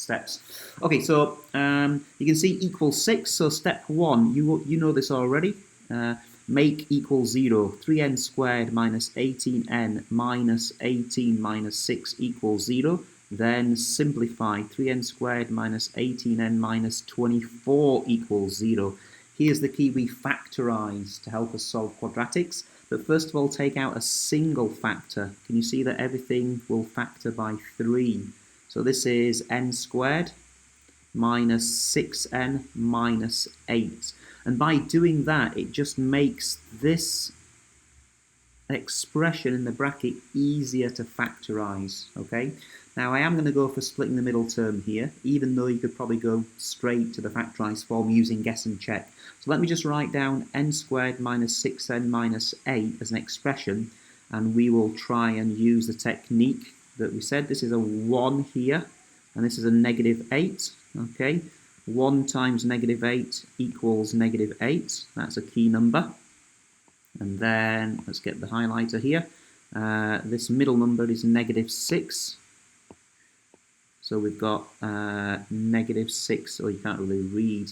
steps. Okay, so you can see equals 6. So step 1, you know this already. Make equals 0. 3n squared minus 18n minus 18 minus 6 equals 0. Then simplify. 3n squared minus 18n minus 24 equals 0. Here's the key: we factorise to help us solve quadratics. But first of all, take out a single factor. Can you see that everything will factor by 3? So this is n squared minus 6n minus 8. And by doing that, it just makes this expression in the bracket easier to factorise, okay? Now, I am going to go for splitting the middle term here, even though you could probably go straight to the factorised form using guess and check. So let me just write down n squared minus 6n minus 8 as an expression, and we will try and use the technique that we said. This is a 1 here, and this is a negative 8, okay? 1 times negative 8 equals negative 8. That's a key number. And then let's get the highlighter here. This middle number is negative 6. So we've got negative 6, or you can't really read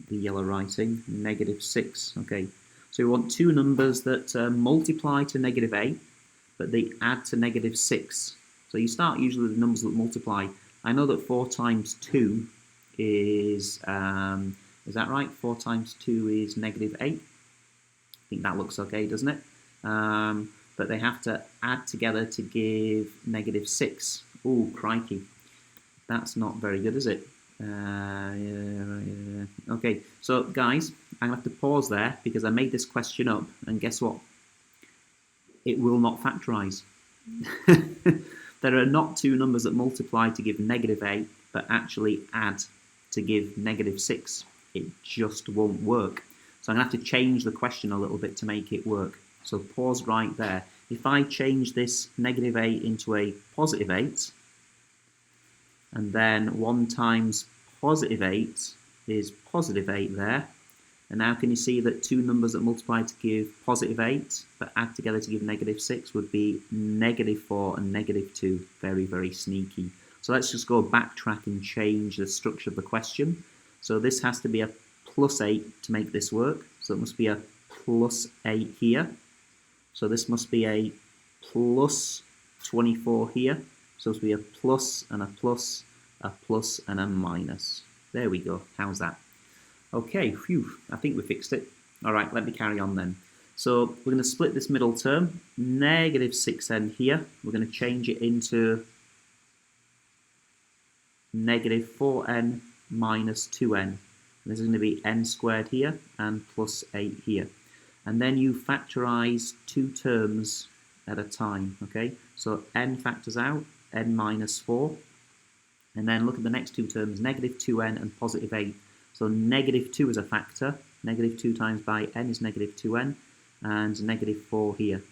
the yellow writing, negative 6. Okay, so we want two numbers that multiply to negative 8, but they add to negative 6. So you start usually with the numbers that multiply. I know that 4 times 2 is that right? 4 times 2 is negative 8. I think that looks okay, doesn't it? But they have to add together to give negative 6. Oh, crikey. That's not very good, is it? Okay, so guys, I'm going to have to pause there because I made this question up, and guess what? It will not factorise. There are not two numbers that multiply to give negative 8, but actually add to give negative 6. It just won't work. So I'm going to have to change the question a little bit to make it work. So pause right there. If I change this negative 8 into a positive 8, and then 1 times positive 8 is positive 8 there. And now can you see that two numbers that multiply to give positive 8, but add together to give negative 6 would be negative 4 and negative 2. Very, very sneaky. So let's just go backtrack and change the structure of the question. So this has to be a plus 8 to make this work. So it must be a plus 8 here. So this must be a plus 24 here. So it must be a plus and a plus and a minus. There we go. How's that? Okay, phew, I think we fixed it. All right, let me carry on then. So we're going to split this middle term, negative 6n here. We're going to change it into negative 4n minus 2n. This is going to be n squared here and plus 8 here. And then you factorise two terms at a time, okay? So n factors out, n minus 4. And then look at the next two terms, negative 2n and positive 8. So negative 2 is a factor. Negative 2 times by n is negative 2n, and negative 4 here.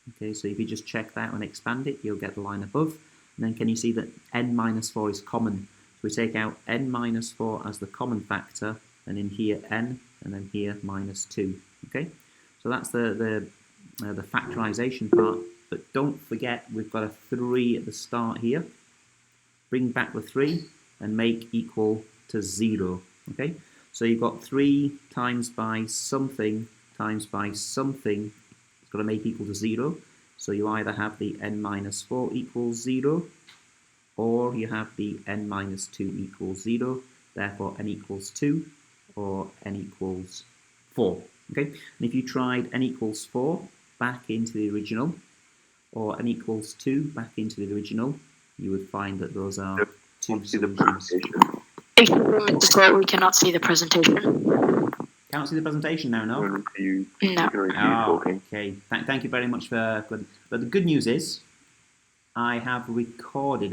Okay, so if you just check that and expand it, you'll get the line above. And then can you see that n minus 4 is common? So we take out n minus 4 as the common factor, and in here n, and then here minus 2. Okay, so that's the factorization part. But don't forget, we've got a 3 at the start here. Bring back the 3 and make equal to 0. Okay, so you've got 3 times by something times by something. It's got to make equal to 0. So you either have the n minus 4 equals 0, or you have the n minus 2 equals 0. Therefore, n equals 2, or n equals 4. Okay, and if you tried n equals 4 back into the original, or n equals 2 back into the original, you would find that those are two solutions. We cannot see the presentation. Can't see the presentation now, no? No. Oh, okay. Thank you very much for. But the good news is, I have recorded